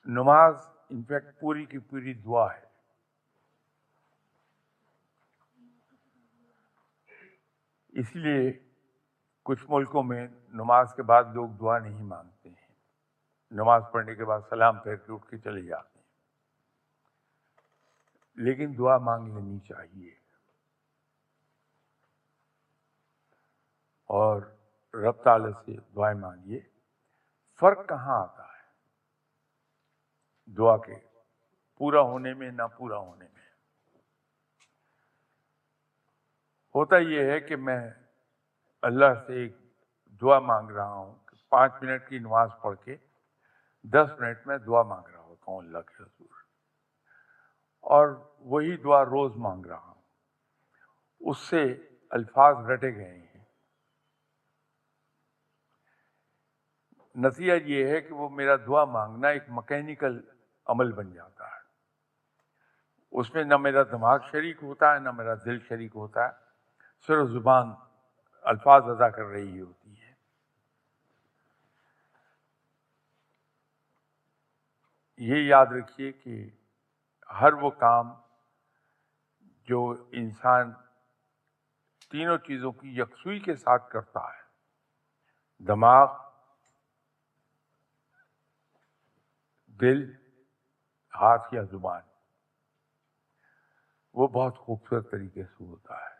نماز انفیکٹ پوری کی پوری دعا ہے. اس لیے کچھ ملکوں میں نماز کے بعد لوگ دعا نہیں مانگتے ہیں. نماز پڑھنے کے بعد سلام پھیر کے اٹھ کے چلے جاتے ہیں. لیکن دعا مانگ لینی چاہیے. اور رب تعالیٰ سے دعائیں مانگیے. فرق کہاں آتا ہے دعا کے پورا ہونے میں نہ پورا ہونے میں؟ ہوتا یہ ہے کہ میں اللہ سے ایک دعا مانگ رہا ہوں کہ 5 منٹ کی نماز پڑھ کے 10 منٹ میں دعا مانگ رہا ہوتا ہوں اللہ کے حضور، اور وہی دعا روز مانگ رہا ہوں. اس سے الفاظ رٹے گئے ہیں. نتیجہ یہ ہے کہ وہ میرا دعا مانگنا ایک مکینیکل عمل بن جاتا ہے. اس میں نہ میرا دماغ شریک ہوتا ہے نہ میرا دل شریک ہوتا ہے، صرف زبان الفاظ ادا کر رہی ہوتی ہے. یہ یاد رکھیے کہ ہر وہ کام جو انسان تینوں چیزوں کی یکسوئی کے ساتھ کرتا ہے، دماغ، دل، ہاتھ یا زبان، وہ بہت خوبصورت طریقے سے ہوتا ہے.